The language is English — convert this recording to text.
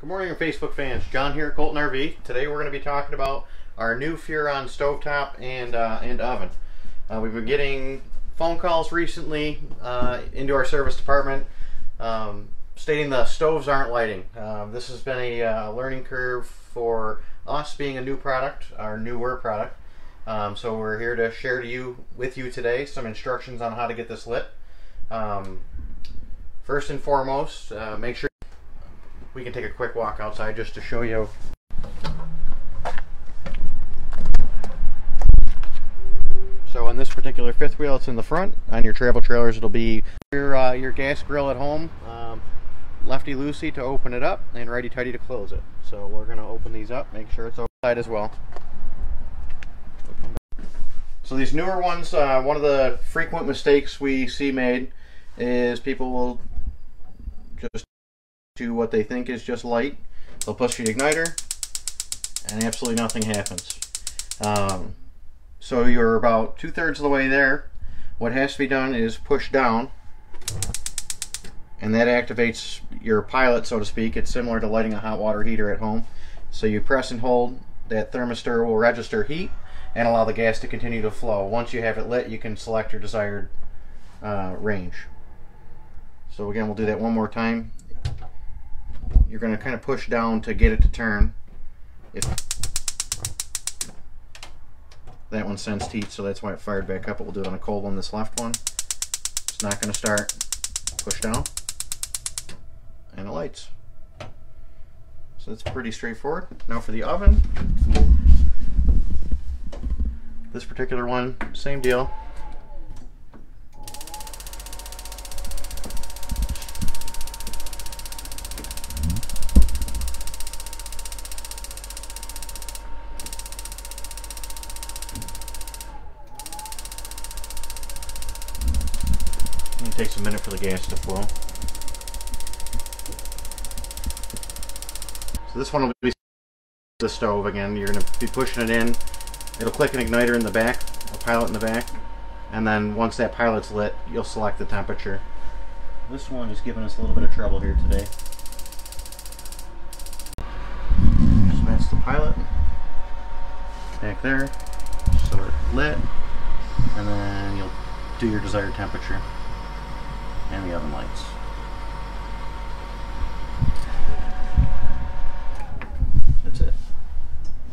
Good morning, Facebook fans. John here at Colton RV. Today we're going to be talking about our new Furrion stovetop and oven. We've been getting phone calls recently into our service department stating the stoves aren't lighting. This has been a learning curve for us, being a new product, our newer product. So we're here to share with you today some instructions on how to get this lit. First and foremost, make sure we can take a quick walk outside just to show you. So on this particular fifth wheel, it's in the front. On your travel trailers, it'll be your gas grill at home, lefty-loosey to open it up and righty-tighty to close it. So we're going to open these up, make sure it's outside as well. So these newer ones, one of the frequent mistakes we see made is people will just do what they think is just light. They'll push the igniter and absolutely nothing happens. So you're about 2/3 of the way there. What has to be done is push down, and that activates your pilot, so to speak. It's similar to lighting a hot water heater at home. So you press and hold, that thermistor will register heat and allow the gas to continue to flow. Once you have it lit, you can select your desired range. So again, we'll do that one more time. You're going to kind of push down to get it to turn. That one sensed heat, so that's why it fired back up. But we'll do it on a cold one, this left one. It's not going to start. Push down, and it lights. So that's pretty straightforward. Now for the oven. This particular one, same deal. It takes a minute for the gas to flow. So this one will be the stove again. You're going to be pushing it in. It'll click an igniter in the back, a pilot in the back, and then once that pilot's lit, you'll select the temperature. This one is giving us a little bit of trouble here today. Just match the pilot back there, so it's lit, and then you'll do your desired temperature. And the oven lights.